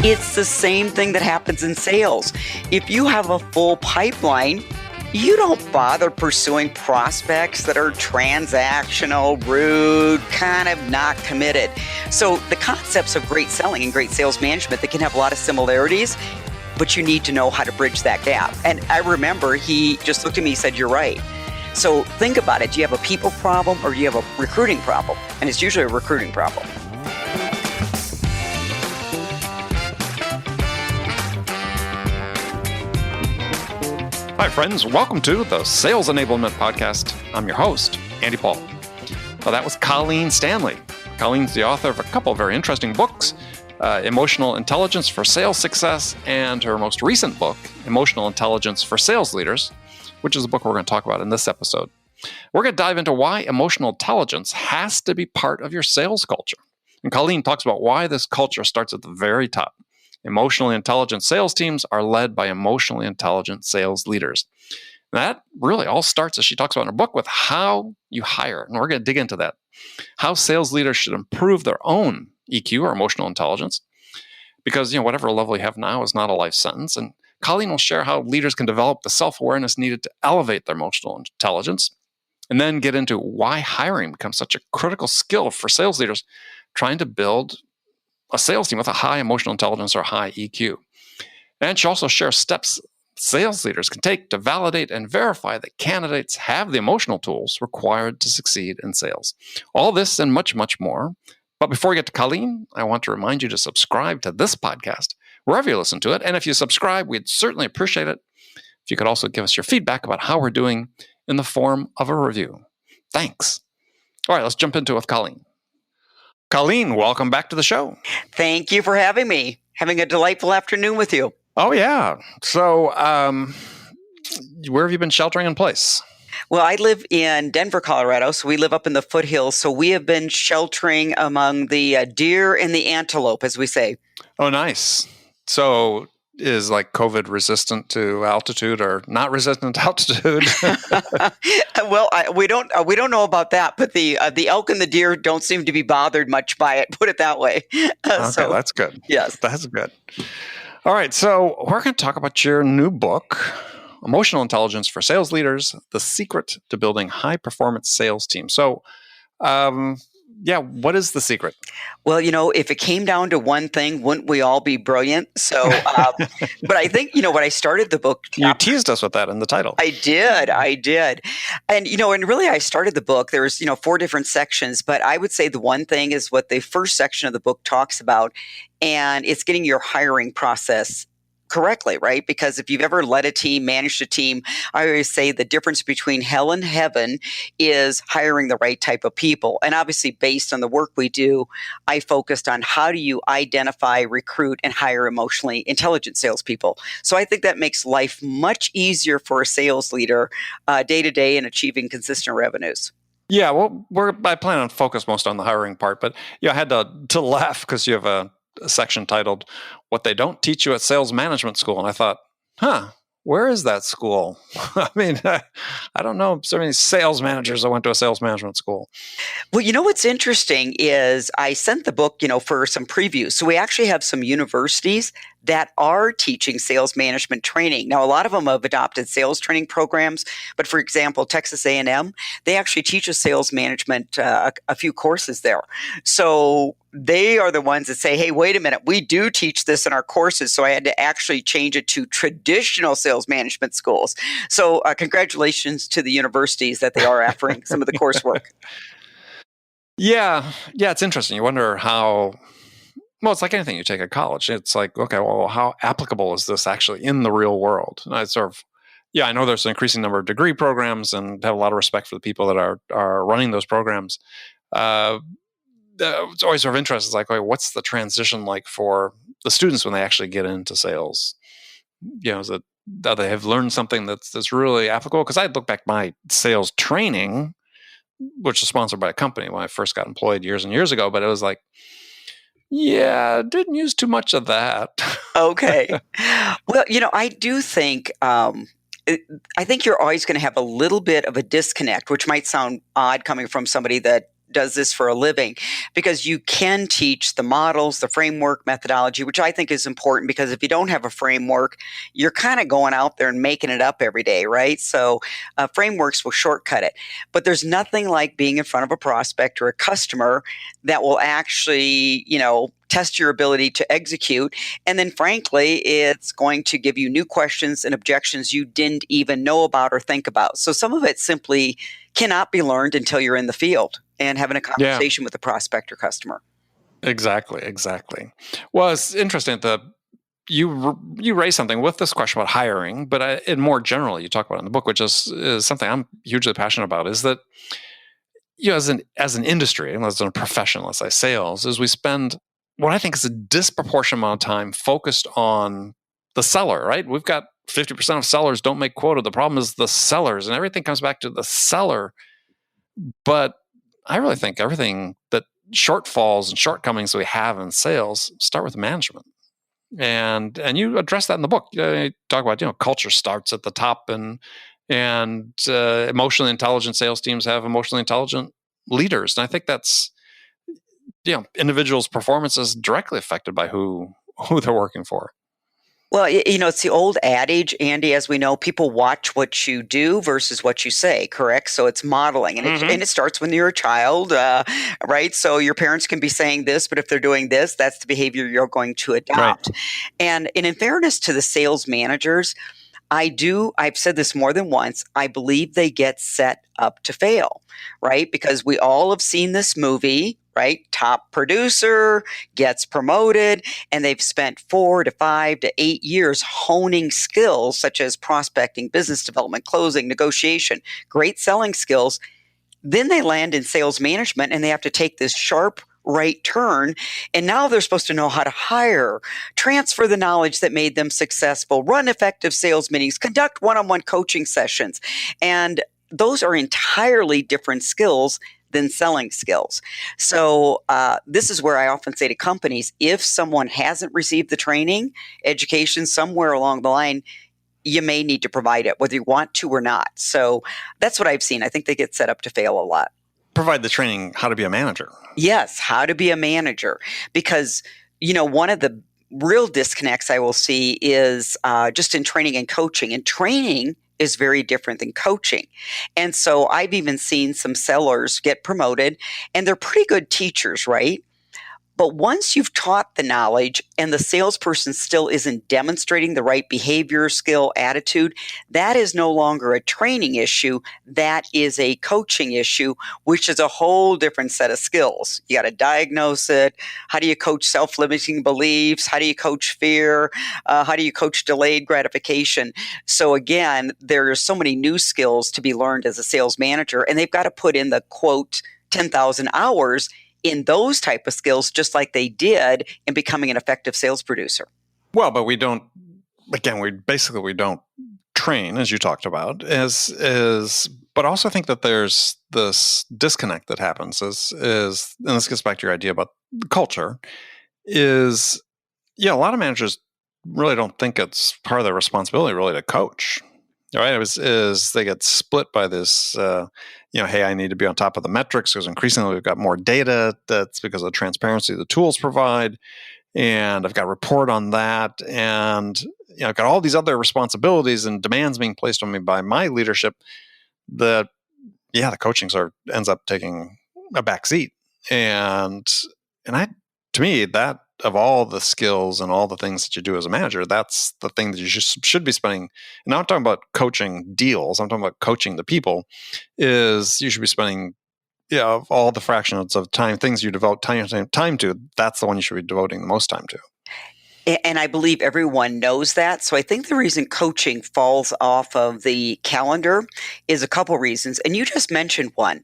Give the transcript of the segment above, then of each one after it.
It's the same thing that happens in sales. If you have a full pipeline, you don't bother pursuing prospects that are transactional, rude, kind of not committed. So the concepts of great selling and great sales management, they can have a lot of similarities, but you need to know how to bridge that gap. And I remember he just looked at me and said, "You're right." So think about it. Do you have a people problem or do you have a recruiting problem? And it's usually a recruiting problem. Hi, friends. Welcome to the Sales Enablement Podcast. I'm your host, Andy Paul. Well, that was Colleen Stanley. Colleen's the author of a couple of very interesting books, Emotional Intelligence for Sales Success, and her most recent book, Emotional Intelligence for Sales Leaders, which is a book we're going to talk about in this episode. We're going to dive into why emotional intelligence has to be part of your sales culture. And Colleen talks about why this culture starts at the very top. Emotionally intelligent sales teams are led by emotionally intelligent sales leaders. And that really all starts, as she talks about in her book, with how you hire. And we're going to dig into that. How sales leaders should improve their own EQ or emotional intelligence. Because, whatever level you have now is not a life sentence. And Colleen will share how leaders can develop the self-awareness needed to elevate their emotional intelligence. And then get into why hiring becomes such a critical skill for sales leaders trying to build a sales team with a high emotional intelligence or high EQ. And she also shares steps sales leaders can take to validate and verify that candidates have the emotional tools required to succeed in sales. All this and much, much more. But before we get to Colleen, I want to remind you to subscribe to this podcast, wherever you listen to it. And if you subscribe, we'd certainly appreciate it if you could also give us your feedback about how we're doing in the form of a review. Thanks. All right, let's jump into it with Colleen. Colleen, welcome back to the show. Thank you for having me. Having a delightful afternoon with you. Oh, yeah. So where have you been sheltering in place? Well, I live in Denver, Colorado, so we live up in the foothills. So we have been sheltering among the deer and the antelope, as we say. Oh, nice. So is like COVID resistant to altitude or not resistant to altitude? Well, we don't know about that, but the elk and the deer don't seem to be bothered much by it. Put it that way. Okay, so, that's good. Yes, that's good. All right, so we're going to talk about your new book, Emotional Intelligence for Sales Leaders: The Secret to Building High Performance Sales Teams. So, what is the secret? Well, if it came down to one thing, wouldn't we all be brilliant? So, but I think, when I started the book... You teased us with that in the title. I did. And, and really I started the book, there's, 4 different sections, but I would say the one thing is what the first section of the book talks about, and it's getting your hiring process correctly, right? Because if you've ever led a team, managed a team, I always say the difference between hell and heaven is hiring the right type of people. And obviously, based on the work we do, I focused on how do you identify, recruit, and hire emotionally intelligent salespeople. So I think that makes life much easier for a sales leader day to day in achieving consistent revenues. Yeah, well, I plan on focus most on the hiring part, but I had to laugh because you have a section titled "What They Don't Teach You at Sales Management School," and I thought, where is that school? I mean, I don't know so many sales managers that went to a sales management school. Well, what's interesting is I sent the book, for some previews. So we actually have some universities that are teaching sales management training. Now, a lot of them have adopted sales training programs, but for example, Texas A&M, they actually teach a sales management, a few courses there. So they are the ones that say, hey, wait a minute, we do teach this in our courses. So I had to actually change it to traditional sales management schools. So congratulations to the universities that they are offering some of the coursework. Yeah, it's interesting. You wonder how... Well, it's like anything you take at college. It's like, okay, well, how applicable is this actually in the real world? And I I know there's an increasing number of degree programs and have a lot of respect for the people that are running those programs. It's always sort of interesting. It's like, okay, what's the transition like for the students when they actually get into sales? Is it that they have learned something that's really applicable? Because I look back my sales training, which was sponsored by a company when I first got employed years and years ago, but it was like, didn't use too much of that. Okay. Well, I do think, I think you're always going to have a little bit of a disconnect, which might sound odd coming from somebody that does this for a living, because you can teach the models, the framework, methodology, which I think is important, because if you don't have a framework, you're kind of going out there and making it up every day, right? So frameworks will shortcut it. But there's nothing like being in front of a prospect or a customer that will actually, test your ability to execute. And then frankly, it's going to give you new questions and objections you didn't even know about or think about. So some of it simply cannot be learned until you're in the field and having a Yeah, conversation with a prospect or customer. exactly. Well, it's interesting that you raise something with this question about hiring, but and more generally, you talk about it in the book, which is something I'm hugely passionate about, is that as an industry, and as a profession, let's say sales, is we spend what I think is a disproportionate amount of time focused on the seller, right? We've got 50% of sellers don't make quota. The problem is the sellers, and everything comes back to the seller. But I really think everything that shortfalls and shortcomings we have in sales start with management. And you address that in the book. You talk about, culture starts at the top, and emotionally intelligent sales teams have emotionally intelligent leaders. And I think that's, individuals' performance is directly affected by who they're working for. Well, it's the old adage, Andy, as we know, people watch what you do versus what you say, correct? So it's modeling, and it starts when you're a child, right? So your parents can be saying this, but if they're doing this, that's the behavior you're going to adopt. Right. And in fairness to the sales managers, I've said this more than once, I believe they get set up to fail, right? Because we all have seen this movie, right? Top producer gets promoted, and they've spent 4 to 5 to 8 years honing skills such as prospecting, business development, closing, negotiation, great selling skills. Then they land in sales management, and they have to take this sharp right turn. And now they're supposed to know how to hire, transfer the knowledge that made them successful, run effective sales meetings, conduct one-on-one coaching sessions. And those are entirely different skills than selling skills. So this is where I often say to companies, if someone hasn't received the training, education somewhere along the line, you may need to provide it, whether you want to or not. So that's what I've seen. I think they get set up to fail a lot. Provide the training how to be a manager. Yes, how to be a manager. Because, one of the real disconnects I will see is just in training and coaching. And training is very different than coaching. And so I've even seen some sellers get promoted, and they're pretty good teachers, right? But once you've taught the knowledge and the salesperson still isn't demonstrating the right behavior, skill, attitude, that is no longer a training issue. That is a coaching issue, which is a whole different set of skills. You got to diagnose it. How do you coach self-limiting beliefs? How do you coach fear? How do you coach delayed gratification? So again, there are so many new skills to be learned as a sales manager, and they've got to put in the quote 10,000 hours in those type of skills, just like they did in becoming an effective sales producer. Well, but we don't train, as you talked about, but also think that there's this disconnect that happens and this gets back to your idea about culture, is, a lot of managers really don't think it's part of their responsibility really to coach. Right? Is they get split by this, hey, I need to be on top of the metrics because increasingly we've got more data. That's because of the transparency the tools provide. And I've got to report on that. And, I've got all these other responsibilities and demands being placed on me by my leadership that, the coaching ends up taking a back seat. And to me, that of all the skills and all the things that you do as a manager, that's the thing that you should be spending. And I'm talking about coaching deals. I'm talking about coaching the people. Is you should be spending, of all the fractions of time, things you devote time to. That's the one you should be devoting the most time to. And I believe everyone knows that. So I think the reason coaching falls off of the calendar is a couple reasons. And you just mentioned one,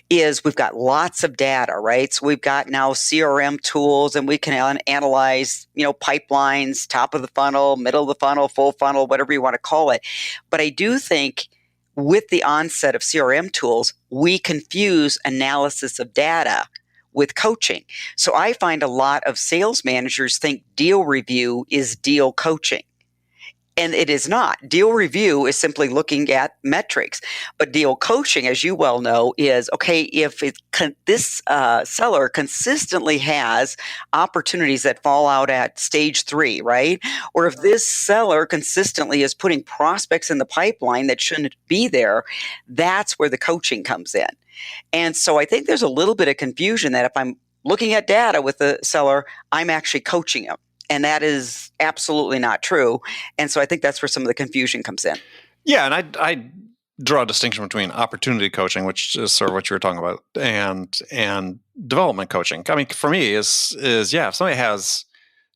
is we've got lots of data, right? So we've got now CRM tools, and we can analyze, pipelines, top of the funnel, middle of the funnel, full funnel, whatever you want to call it. But I do think with the onset of CRM tools, we confuse analysis of data with coaching. So I find a lot of sales managers think deal review is deal coaching. And it is not. Deal review is simply looking at metrics. But deal coaching, as you well know, is okay, if this seller consistently has opportunities that fall out at stage 3, right? Or if this seller consistently is putting prospects in the pipeline that shouldn't be there, that's where the coaching comes in. And so I think there's a little bit of confusion that if I'm looking at data with the seller, I'm actually coaching them. And that is absolutely not true. And so I think that's where some of the confusion comes in. Yeah, and I draw a distinction between opportunity coaching, which is sort of what you were talking about, and development coaching. I mean, for me, is if somebody has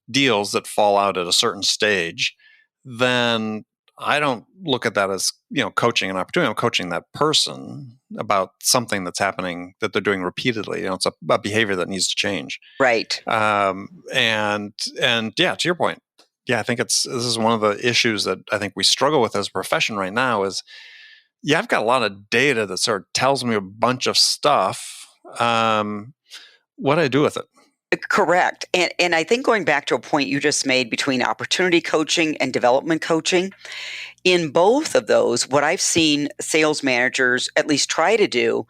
deals that fall out at a certain stage, then I don't look at that as, coaching an opportunity. I'm coaching that person about something that's happening that they're doing repeatedly. It's a behavior that needs to change. Right. And yeah, to your point, yeah, I think this is one of the issues that I think we struggle with as a profession right now is, yeah, I've got a lot of data that sort of tells me a bunch of stuff. What do I do with it? Correct. And I think going back to a point you just made between opportunity coaching and development coaching, in both of those, what I've seen sales managers at least try to do,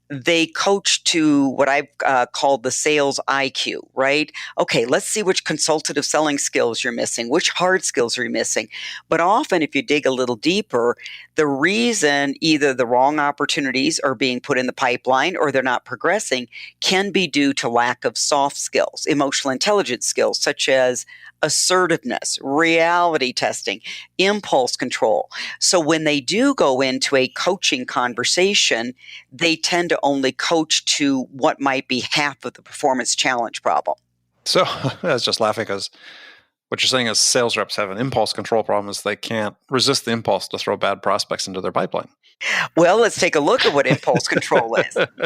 they coach to what I've called the sales IQ, right? Okay, let's see which consultative selling skills you're missing, which hard skills are you missing. But often, if you dig a little deeper, the reason either the wrong opportunities are being put in the pipeline or they're not progressing can be due to lack of soft skills, emotional intelligence skills, such as assertiveness, reality testing, impulse control. So when they do go into a coaching conversation, they tend to only coach to what might be half of the performance challenge problem. So I was just laughing because what you're saying is sales reps have an impulse control problem is they can't resist the impulse to throw bad prospects into their pipeline. Well, let's take a look at what impulse control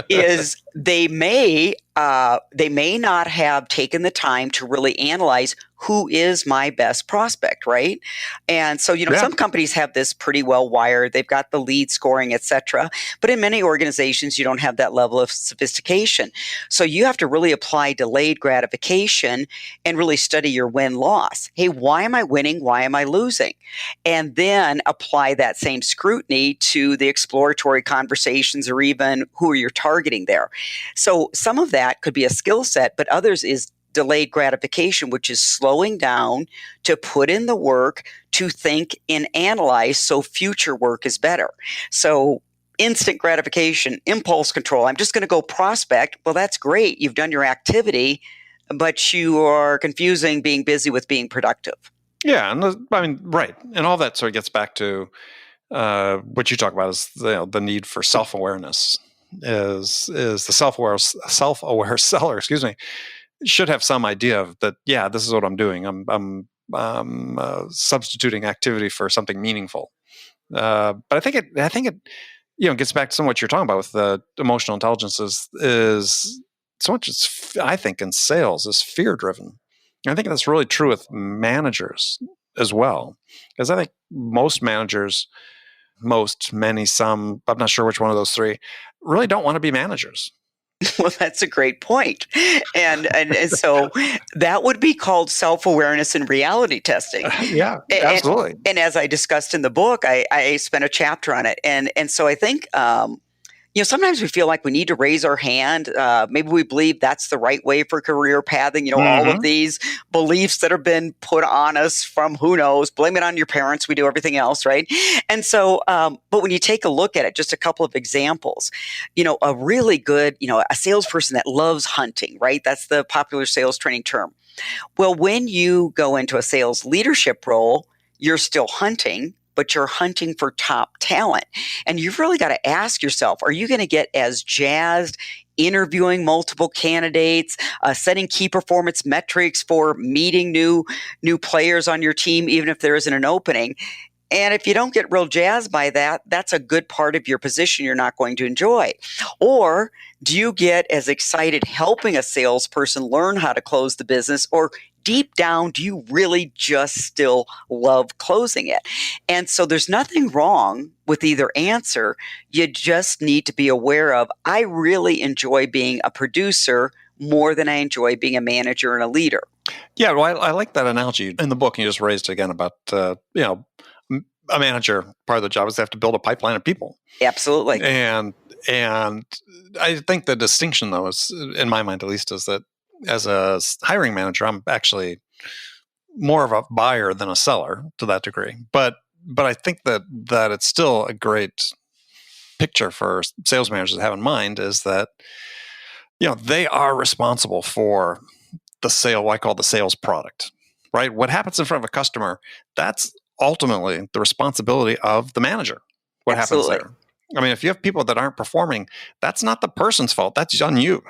is they may not have taken the time to really analyze who is my best prospect, right? And so, some companies have this pretty well wired. They've got the lead scoring, et cetera. But in many organizations, you don't have that level of sophistication. So you have to really apply delayed gratification and really study your win-loss. Hey, why am I winning? Why am I losing? And then apply that same scrutiny to the exploratory conversations or even who are you targeting there. So some of that could be a skill set, but others is delayed gratification, which is slowing down to put in the work to think and analyze so future work is better. So instant gratification, impulse control, I'm just going to go prospect. Well, that's great. You've done your activity, but you are confusing being busy with being productive. Yeah, and right. And all that sort of gets back to what you talk about is the need for self-awareness. Is the self-aware seller, should have some idea of that. Yeah, this is what I'm doing. I'm substituting activity for something meaningful. But I think it gets back to some of what you're talking about with the emotional intelligence is so much. I think in sales is fear driven. I think that's really true with managers as well, because I think most managers, some, I'm not sure which one of those three, really don't want to be managers. Well, that's a great point. And so that would be called self-awareness and reality testing. Yeah, absolutely. And as I discussed in the book, I spent a chapter on it. And so I think, sometimes we feel like we need to raise our hand. Maybe we believe that's the right way for career pathing. All of these beliefs that have been put on us from who knows, blame it on your parents. We do everything else, right? And so, but when you take a look at it, just a couple of examples, a really good, a salesperson that loves hunting, right? That's the popular sales training term. Well, when you go into a sales leadership role, you're still hunting, but you're hunting for top talent. And you've really got to ask yourself, are you going to get as jazzed interviewing multiple candidates, setting key performance metrics for meeting new players on your team, even if there isn't an opening? And if you don't get real jazzed by that, that's a good part of your position you're not going to enjoy. Or do you get as excited helping a salesperson learn how to close the business, or deep down, do you really just still love closing it? And so there's nothing wrong with either answer. You just need to be aware of, I really enjoy being a producer more than I enjoy being a manager and a leader. Yeah, well, I like that analogy in the book. You just raised again about a manager. Part of the job is they have to build a pipeline of people, Absolutely. and I think the distinction, though, is in my mind at least, is that as a hiring manager, I'm actually more of a buyer than a seller to that degree. But I think that it's still a great picture for sales managers to have in mind is that they are responsible for the sale, what I call the sales product, right? What happens in front of a customer, that's ultimately the responsibility of the manager. What happens Absolutely. there? I mean, if you have people that aren't performing, that's not the person's fault. That's on you,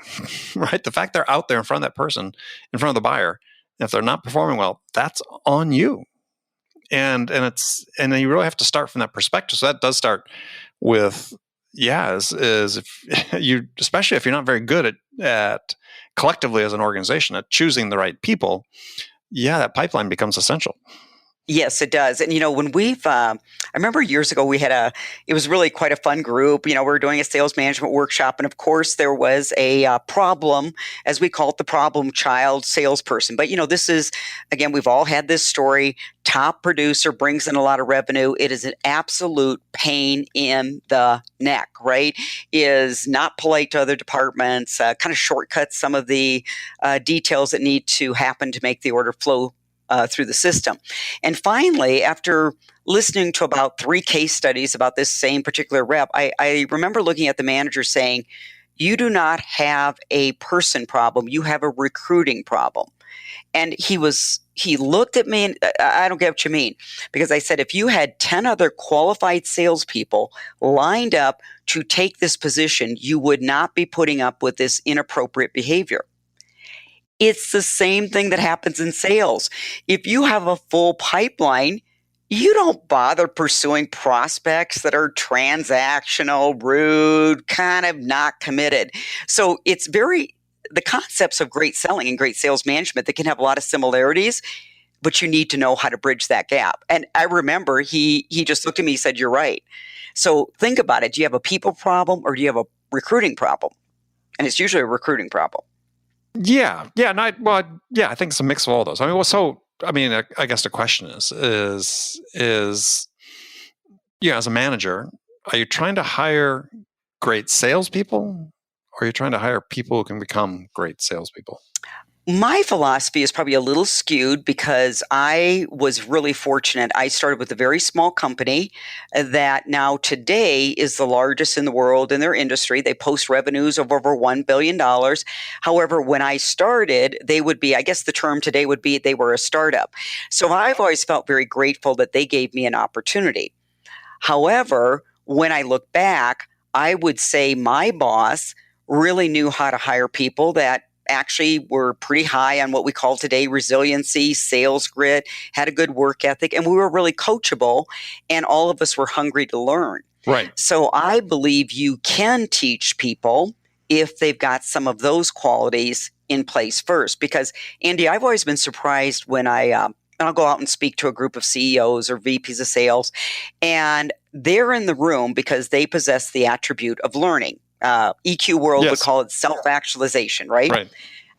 right? The fact they're out there in front of that person, in front of the buyer, if they're not performing well, that's on you. And then you really have to start from that perspective. So that does start with, is if you, especially if you're not very good at collectively as an organization at choosing the right people, that pipeline becomes essential. Yes, it does. And, when I remember years ago, it was really quite a fun group. We were doing a sales management workshop. And of course, there was a problem, as we call it, the problem child salesperson. But, this is, again, we've all had this story. Top producer brings in a lot of revenue. It is an absolute pain in the neck, right? Is not polite to other departments, kind of shortcuts some of the details that need to happen to make the order flow through the system. And finally, after listening to about 3 case studies about this same particular rep, I remember looking at the manager saying, "You do not have a person problem, you have a recruiting problem." And he looked at me and I don't get what you mean. Because I said, if you had 10 other qualified salespeople lined up to take this position, you would not be putting up with this inappropriate behavior. It's the same thing that happens in sales. If you have a full pipeline, you don't bother pursuing prospects that are transactional, rude, kind of not committed. So the concepts of great selling and great sales management, they can have a lot of similarities, but you need to know how to bridge that gap. And I remember he just looked at me and said, "You're right." So think about it. Do you have a people problem or do you have a recruiting problem? And it's usually a recruiting problem. Yeah. And I think it's a mix of all those. I mean, I guess the question is, as a manager, are you trying to hire great salespeople, or are you trying to hire people who can become great salespeople? My philosophy is probably a little skewed because I was really fortunate. I started with a very small company that now today is the largest in the world in their industry. They post revenues of over $1 billion. However, when I started, I guess the term today would be they were a startup. So I've always felt very grateful that they gave me an opportunity. However, when I look back, I would say my boss really knew how to hire people that actually were pretty high on what we call today resiliency, sales grit, had a good work ethic, and we were really coachable, and all of us were hungry to learn. Right. So I believe you can teach people if they've got some of those qualities in place first. Because, Andy, I've always been surprised when I'll go out and speak to a group of CEOs or VPs of sales, and they're in the room because they possess the attribute of learning. EQ world would call it self-actualization, right? Right.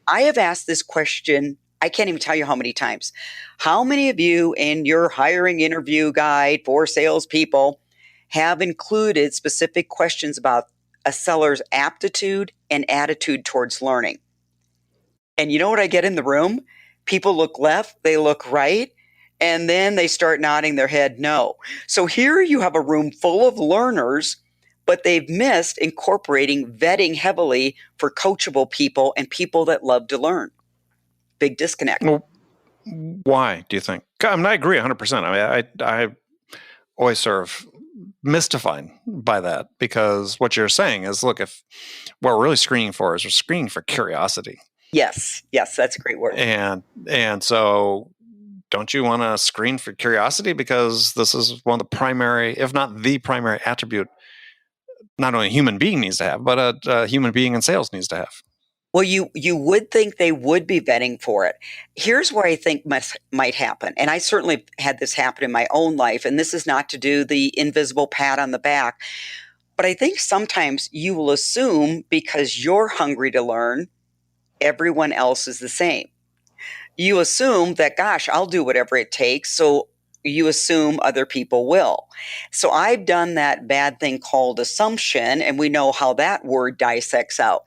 I have asked this question, I can't even tell you how many times. How many of you in your hiring interview guide for salespeople have included specific questions about a seller's aptitude and attitude towards learning? And you know what I get in the room? People look left, they look right, and then they start nodding their head no. So here you have a room full of learners, but they've missed incorporating vetting heavily for coachable people and people that love to learn. Big disconnect. Well, why do you think? I mean, I agree 100%. I mean, I always sort of mystified by that, because what you're saying is, look, if what we're really screening for is we're screening for curiosity. Yes, that's a great word. And so don't you want to screen for curiosity? Because this is one of the primary, if not the primary attribute, not only a human being needs to have, but a human being in sales needs to have. Well, you would think they would be vetting for it. Here's where I think might happen. And I certainly had this happen in my own life. And this is not to do the invisible pat on the back. But I think sometimes you will assume because you're hungry to learn, everyone else is the same. you assume that, gosh, I'll do whatever it takes. So you assume other people will. So I've done that bad thing called assumption, and we know how that word dissects out.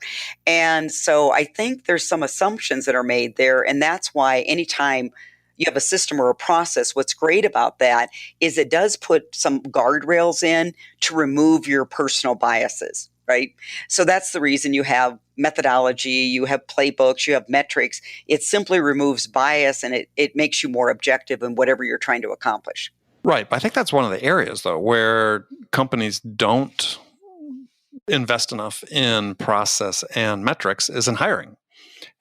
And so I think there's some assumptions that are made there. And that's why anytime you have a system or a process, what's great about that is it does put some guardrails in to remove your personal biases, right? So that's the reason you have methodology, you have playbooks, you have metrics. It simply removes bias and it makes you more objective in whatever you're trying to accomplish. Right. But I think that's one of the areas, though, where companies don't invest enough in process and metrics is in hiring.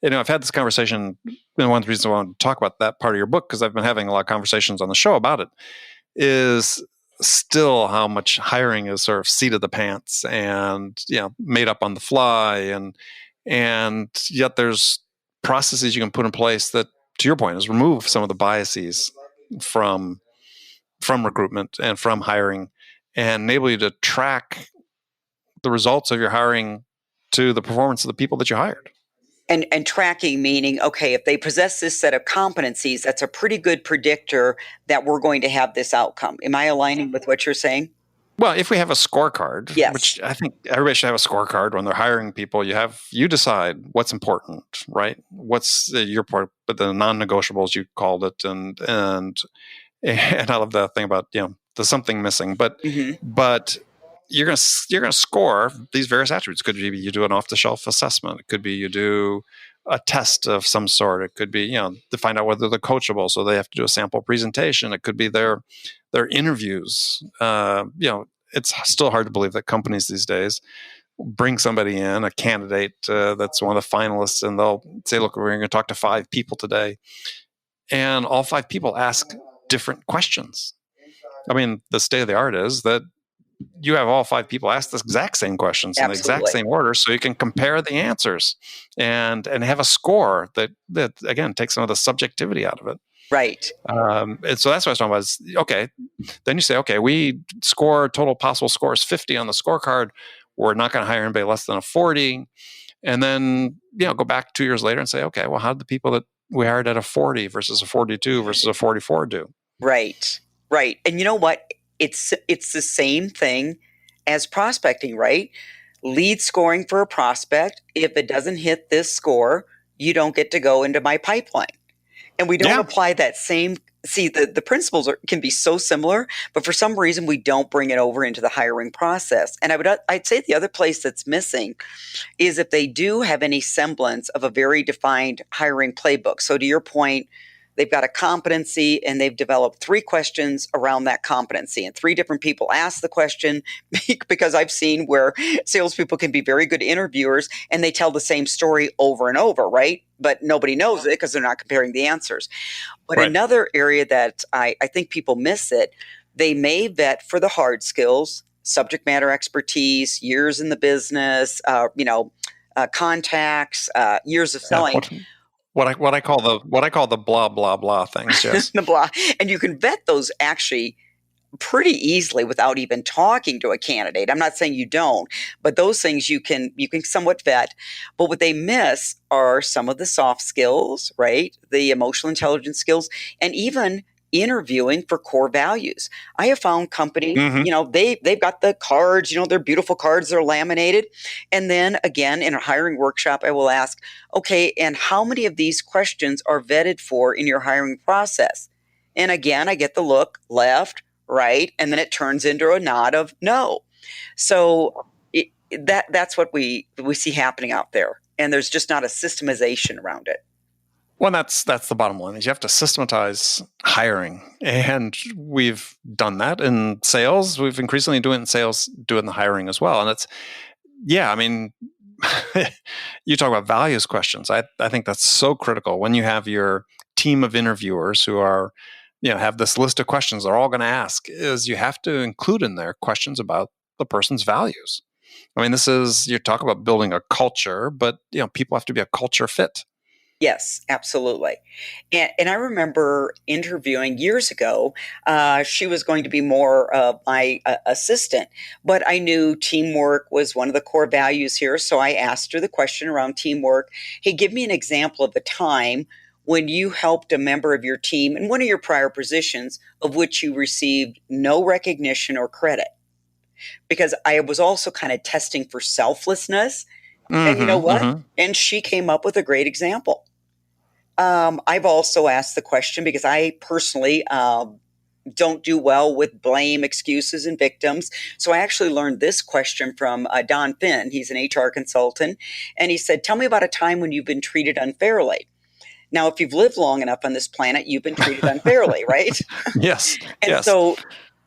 I've had this conversation, and one of the reasons I wanted to talk about that part of your book, because I've been having a lot of conversations on the show about it, is still how much hiring is sort of seat of the pants and made up on the fly, and yet there's processes you can put in place that, to your point, is remove some of the biases from recruitment and from hiring and enable you to track the results of your hiring to the performance of the people that you hired. And tracking meaning, okay, if they possess this set of competencies, that's a pretty good predictor that we're going to have this outcome. Am I aligning with what you're saying? Well, if we have a scorecard, yes. Which I think everybody should have a scorecard when they're hiring people, you decide what's important, right? What's your part, but the non-negotiables you called it, and I love that thing about there's something missing, but you're gonna score these various attributes. It could be you do an off-the-shelf assessment. It could be you do a test of some sort. It could be to find out whether they're coachable, so they have to do a sample presentation. It could be their interviews. It's still hard to believe that companies these days bring somebody in, a candidate that's one of the finalists, and they'll say, "Look, we're going to talk to 5 people today," and all 5 people ask different questions. I mean, the state of the art is that you have all 5 people ask the exact same questions in the exact same order, so you can compare the answers and have a score that again takes some of the subjectivity out of it. Right. And so that's what I was talking about. Is, okay, then you say, okay, we score total possible scores 50 on the scorecard. We're not going to hire anybody less than a 40, and then go back 2 years later and say, okay, well, how did the people that we hired at a 40 versus a 42 versus a 44 do? Right. And you know what? It's the same thing as prospecting, right? Lead scoring for a prospect. If it doesn't hit this score, you don't get to go into my pipeline. And we don't apply that same. See, the principles can be so similar, but for some reason we don't bring it over into the hiring process. And I'd say the other place that's missing is if they do have any semblance of a very defined hiring playbook. So to your point, they've got a competency and they've developed 3 questions around that competency, and 3 different people ask the question, because I've seen where salespeople can be very good interviewers and they tell the same story over and over, right? But nobody knows it because they're not comparing the answers. But another area that I think people miss it, they may vet for the hard skills, subject matter expertise, years in the business, contacts, years of selling. What I call the blah blah blah things, yes. The blah, and you can vet those actually pretty easily without even talking to a candidate. I'm not saying you don't, but those things you can somewhat vet. But what they miss are some of the soft skills, right? The emotional intelligence skills, and even interviewing for core values. I have found companies, they've got the cards, they're beautiful cards, they're laminated. And then again, in a hiring workshop, I will ask, okay, and how many of these questions are vetted for in your hiring process? And again, I get the look left, right, and then it turns into a nod of no. So that's what we see happening out there. And there's just not a systemization around it. Well, that's the bottom line, is you have to systematize hiring. And we've done that in sales. We've increasingly doing it in sales, doing the hiring as well. And it's, I mean, you talk about values questions. I think that's so critical when you have your team of interviewers who are, have this list of questions they're all going to ask, is you have to include in there questions about the person's values. I mean, you talk about building a culture, but people have to be a culture fit. Yes, absolutely. And I remember interviewing years ago, she was going to be more of my assistant, but I knew teamwork was one of the core values here. So I asked her the question around teamwork. Hey, give me an example of a time when you helped a member of your team in one of your prior positions of which you received no recognition or credit? Because I was also kind of testing for selflessness. And you know Mm-hmm. what? Mm-hmm. And she came up with a great example. I've also asked the question because I personally don't do well with blame, excuses, and victims. So I actually learned this question from Don Finn. He's an HR consultant. And he said, "Tell me about a time when you've been treated unfairly." Now, if you've lived long enough on this planet, you've been treated unfairly, right? Yes. And Yes. so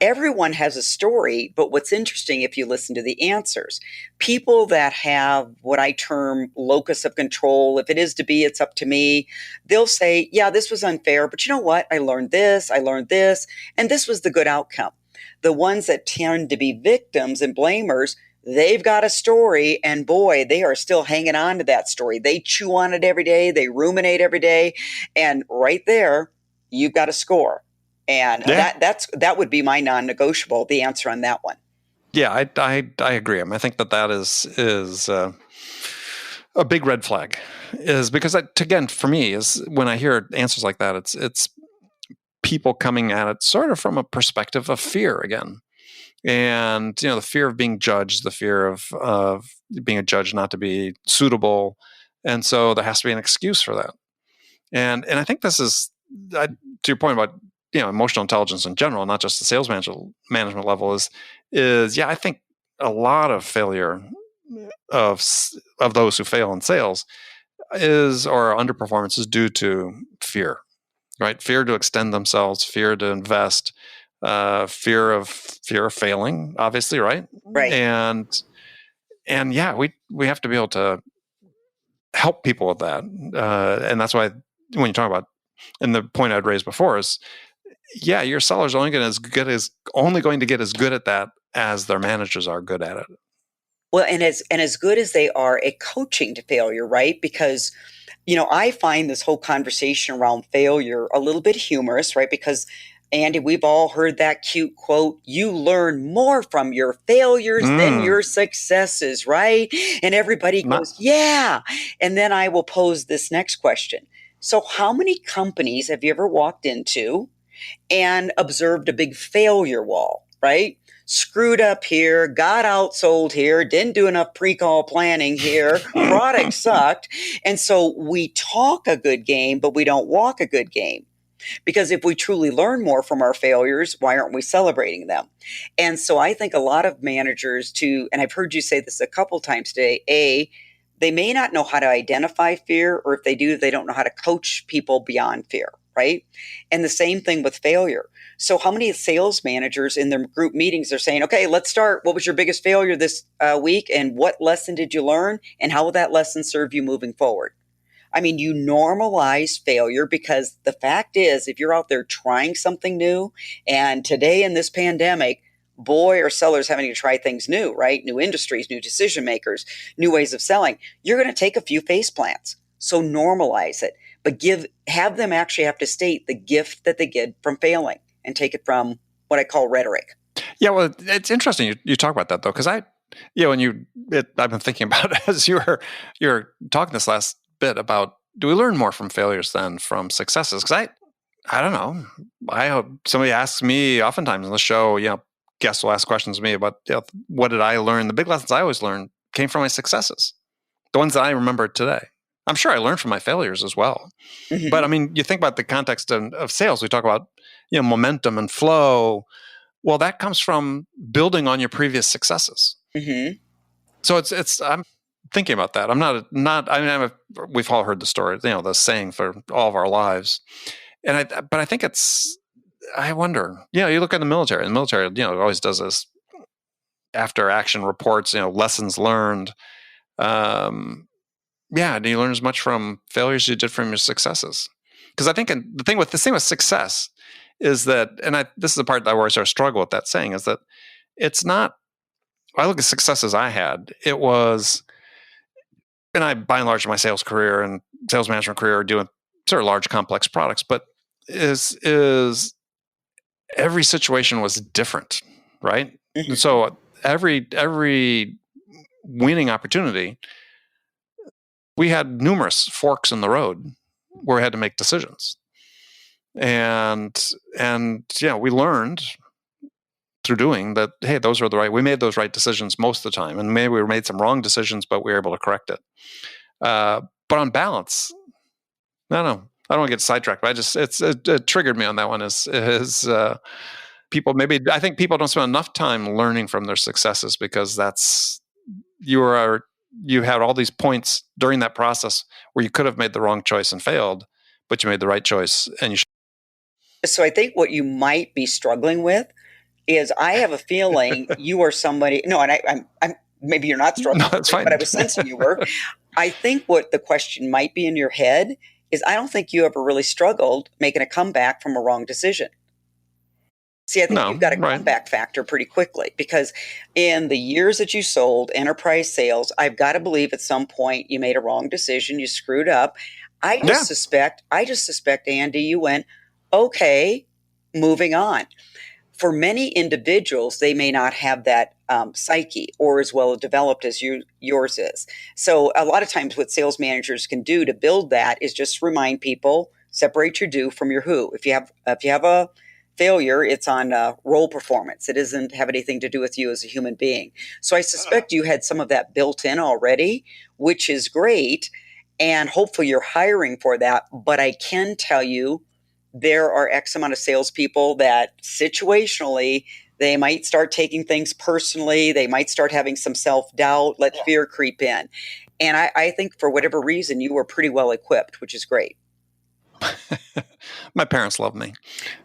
everyone has a story, but what's interesting if you listen to the answers, people that have what I term locus of control, if it is to be, it's up to me, they'll say, yeah, this was unfair, but you know what? I learned this, and this was the good outcome. The ones that tend to be victims and blamers, they've got a story, and boy, they are still hanging on to that story. They chew on it every day, they ruminate every day, and right there, you've got a score. And Yeah. that would be my non-negotiable, the answer on that one. Yeah, I agree. I think that is a big red flag, is because again, for me, is when I hear answers like that, it's people coming at it sort of from a perspective of fear again, and the fear of being judged, the fear of being a judge not to be suitable, and so there has to be an excuse for that. And I think this is to your point about emotional intelligence in general, not just the sales management level, is I think a lot of failure of those who fail in sales or underperformance is due to fear, right? Fear to extend themselves, fear to invest, fear of failing, obviously, right? Right. And we have to be able to help people with that, and that's why when you talk about, and the point I'd raised before is, your seller's only going to get as good at that as their managers are good at it. Well, and as good as they are at coaching to failure, right? Because I find this whole conversation around failure a little bit humorous, right? Because Andy, we've all heard that cute quote, you learn more from your failures than your successes, right? And everybody Not, goes, yeah. And then I will pose this next question. So, how many companies have you ever walked into and observed a big failure wall, right? Screwed up here, got outsold here, didn't do enough pre-call planning here, product sucked. And so we talk a good game, but we don't walk a good game. Because if we truly learn more from our failures, why aren't we celebrating them? And so I think a lot of managers too, and I've heard you say this a couple times today, they may not know how to identify fear, or if they do, they don't know how to coach people beyond fear, right? And the same thing with failure. So how many sales managers in their group meetings are saying, okay, let's start. What was your biggest failure this week? And what lesson did you learn? And how will that lesson serve you moving forward? I mean, you normalize failure because the fact is, if you're out there trying something new, and today in this pandemic, boy, are sellers having to try things new, right? New industries, new decision makers, new ways of selling. You're going to take a few face plants. So normalize it, but have them actually have to state the gift that they get from failing and take it from what I call rhetoric. Yeah, well, it's interesting you talk about that though, because I've been thinking about it as you're talking this last bit about, do we learn more from failures than from successes? Because I don't know. I hope somebody asks me oftentimes on the show, guests will ask questions to me about what did I learn? The big lessons I always learned came from my successes, the ones that I remember today. I'm sure I learned from my failures as well. Mm-hmm. But I mean, you think about the context of sales, we talk about momentum and flow. Well, that comes from building on your previous successes. Mm-hmm. So I'm thinking about that. We've all heard the story, the saying for all of our lives. But I think I wonder, you look at the military, and the military, always does this after action reports, lessons learned. Do you learn as much from failures as you did from your successes? Because I think the thing with success is that, and this is the part where I sort of struggle with that saying, is that it's not, I look at successes I had, it was, and I, by and large, in my sales career and sales management career, doing sort of large, complex products, but is every situation was different, right? And so every winning opportunity, we had numerous forks in the road, where we had to make decisions. And we learned through doing that, hey, we made those right decisions most of the time. And maybe we made some wrong decisions, but we were able to correct it. But on balance, I don't want to get sidetracked, but it triggered me on that one is I think people don't spend enough time learning from their successes, because you had all these points during that process where you could have made the wrong choice and failed, but you made the right choice and you. So I think what you might be struggling with is, I have a feeling you are somebody. No, and I'm maybe you're not struggling, No, that's fine. But I was sensing you were. I think what the question might be in your head is, I don't think you ever really struggled making a comeback from a wrong decision. See, I think you've got a comeback factor pretty quickly, because in the years that you sold enterprise sales, I've got to believe at some point you made a wrong decision, you screwed up. I just suspect, Andy, you went, okay, moving on. For many individuals, they may not have that psyche or as well developed as yours is. So a lot of times what sales managers can do to build that is just remind people, separate your do from your who. If you have a failure, it's on role performance. It doesn't have anything to do with you as a human being. So I suspect you had some of that built in already, which is great. And hopefully you're hiring for that. But I can tell you, there are X amount of salespeople that situationally, they might start taking things personally. They might start having some self-doubt, let fear creep in. And I think for whatever reason, you were pretty well equipped, which is great. My parents love me.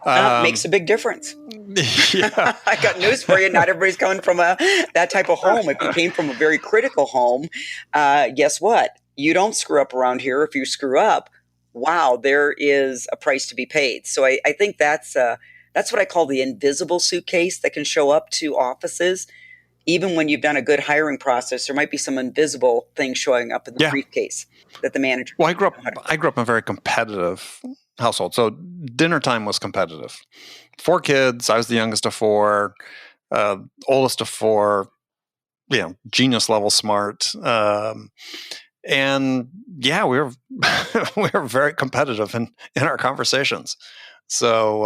Makes a big difference. Yeah. I got news for you. Not everybody's coming from that type of home. If you came from a very critical home, guess what? You don't screw up around here. If you screw up, wow, there is a price to be paid. So I think that's what I call the invisible suitcase that can show up to offices. Even when you've done a good hiring process, there might be some invisible thing showing up in the briefcase that the manager. Well, I grew up in a very competitive household. So dinner time was competitive. 4 kids. I was the youngest of 4, oldest of 4, genius level smart. And we were we were very competitive in our conversations. So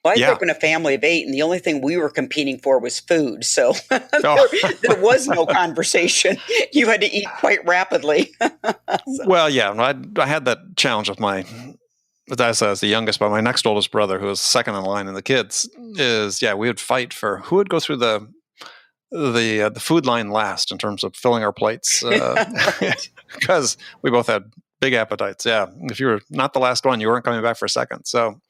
I grew up in a family of 8, and the only thing we were competing for was food. So there was no conversation. You had to eat quite rapidly. Well, I had that challenge with as I was the youngest, but my next oldest brother, who was second in line in the kids, we would fight for who would go through the food line last in terms of filling our plates, because we both had big appetites. Yeah, if you were not the last one, you weren't coming back for a second. So,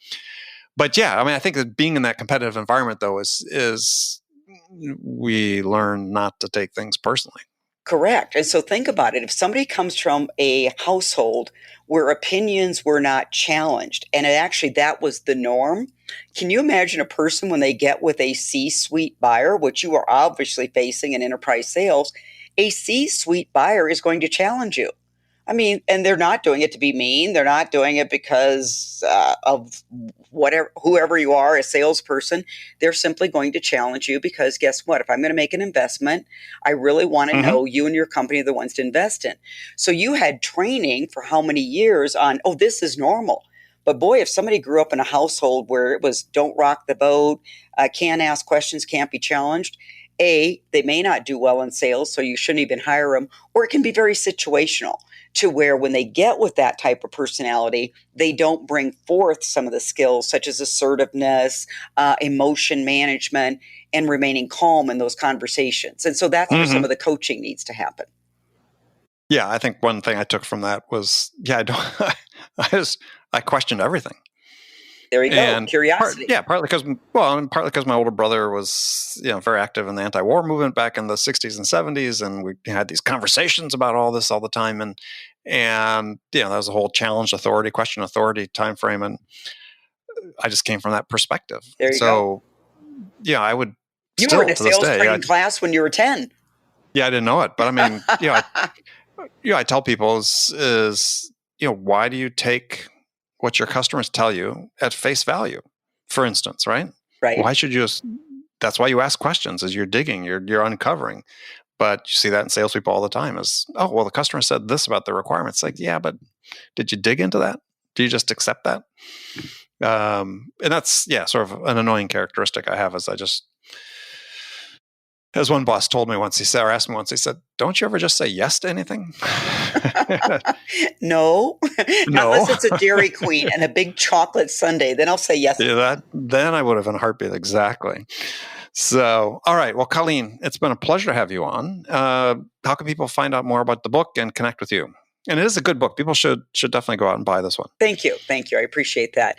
but I think that being in that competitive environment, though, is we learn not to take things personally. Correct. And so think about it. If somebody comes from a household where opinions were not challenged, and that was the norm, can you imagine a person when they get with a C-suite buyer, which you are obviously facing in enterprise sales? A C-suite buyer is going to challenge you. I mean, and they're not doing it to be mean. They're not doing it because of whoever you are, a salesperson. They're simply going to challenge you because guess what? If I'm going to make an investment, I really want to know you and your company are the ones to invest in. So you had training for how many years on, this is normal. But boy, if somebody grew up in a household where it was don't rock the boat, can't ask questions, can't be challenged, they may not do well in sales, so you shouldn't even hire them. Or it can be very situational, to where when they get with that type of personality, they don't bring forth some of the skills such as assertiveness, emotion management, and remaining calm in those conversations. And so that's where some of the coaching needs to happen. Yeah, I think one thing I took from that was, I questioned everything. There you go, curiosity. Partly because my older brother was, very active in the anti-war movement back in the 60s and 70s, and we had these conversations about all this all the time, and that was a whole question authority time frame, and I just came from that perspective. There you go. I would. You were in a sales training class when you were 10. Yeah, I didn't know it, but I mean, I tell people is why do you take what your customers tell you at face value, for instance, right? Right. Why should you that's why you ask questions as you're digging, you're uncovering. But you see that in salespeople all the time is, oh, well, the customer said this about the requirements. Like, yeah, but did you dig into that? Do you just accept that? And that's, sort of an annoying characteristic I have is as one boss told me once, asked me once, he said, don't you ever just say yes to anything? No, No. not unless it's a Dairy Queen and a big chocolate sundae. Then I'll say yes. Yeah, then I would have in a heartbeat. Exactly. So, all right. Well, Colleen, it's been a pleasure to have you on. How can people find out more about the book and connect with you? And it is a good book. People should definitely go out and buy this one. Thank you. I appreciate that.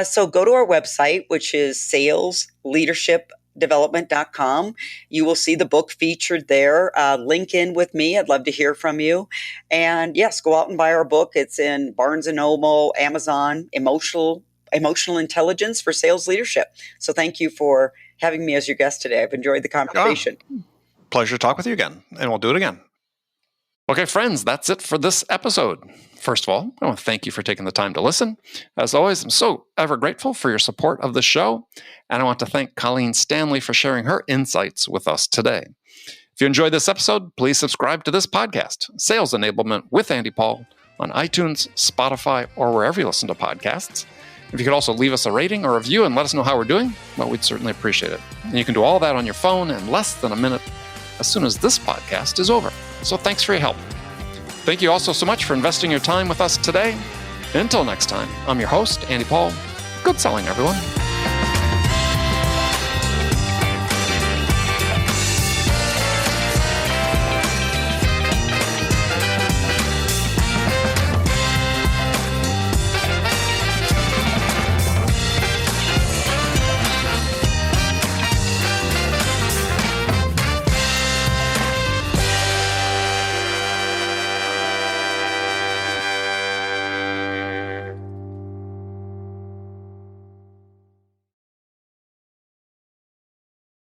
So go to our website, which is salesleadershipdevelopment.com. You will see the book featured there. Link in with me. I'd love to hear from you. And yes, go out and buy our book. It's in Barnes & Noble, Amazon, Emotional Intelligence for Sales Leadership. So thank you for having me as your guest today. I've enjoyed the conversation. Pleasure to talk with you again, and we'll do it again. Okay, friends, that's it for this episode. First of all, I want to thank you for taking the time to listen. As always, I'm so ever grateful for your support of the show, and I want to thank Colleen Stanley for sharing her insights with us today. If you enjoyed this episode, please subscribe to this podcast, Sales Enablement with Andy Paul, on iTunes, Spotify, or wherever you listen to podcasts. If you could also leave us a rating or review and let us know how we're doing, well, we'd certainly appreciate it. And you can do all that on your phone in less than a minute as soon as this podcast is over. So thanks for your help. Thank you also so much for investing your time with us today. Until next time, I'm your host, Andy Paul. Good selling, everyone.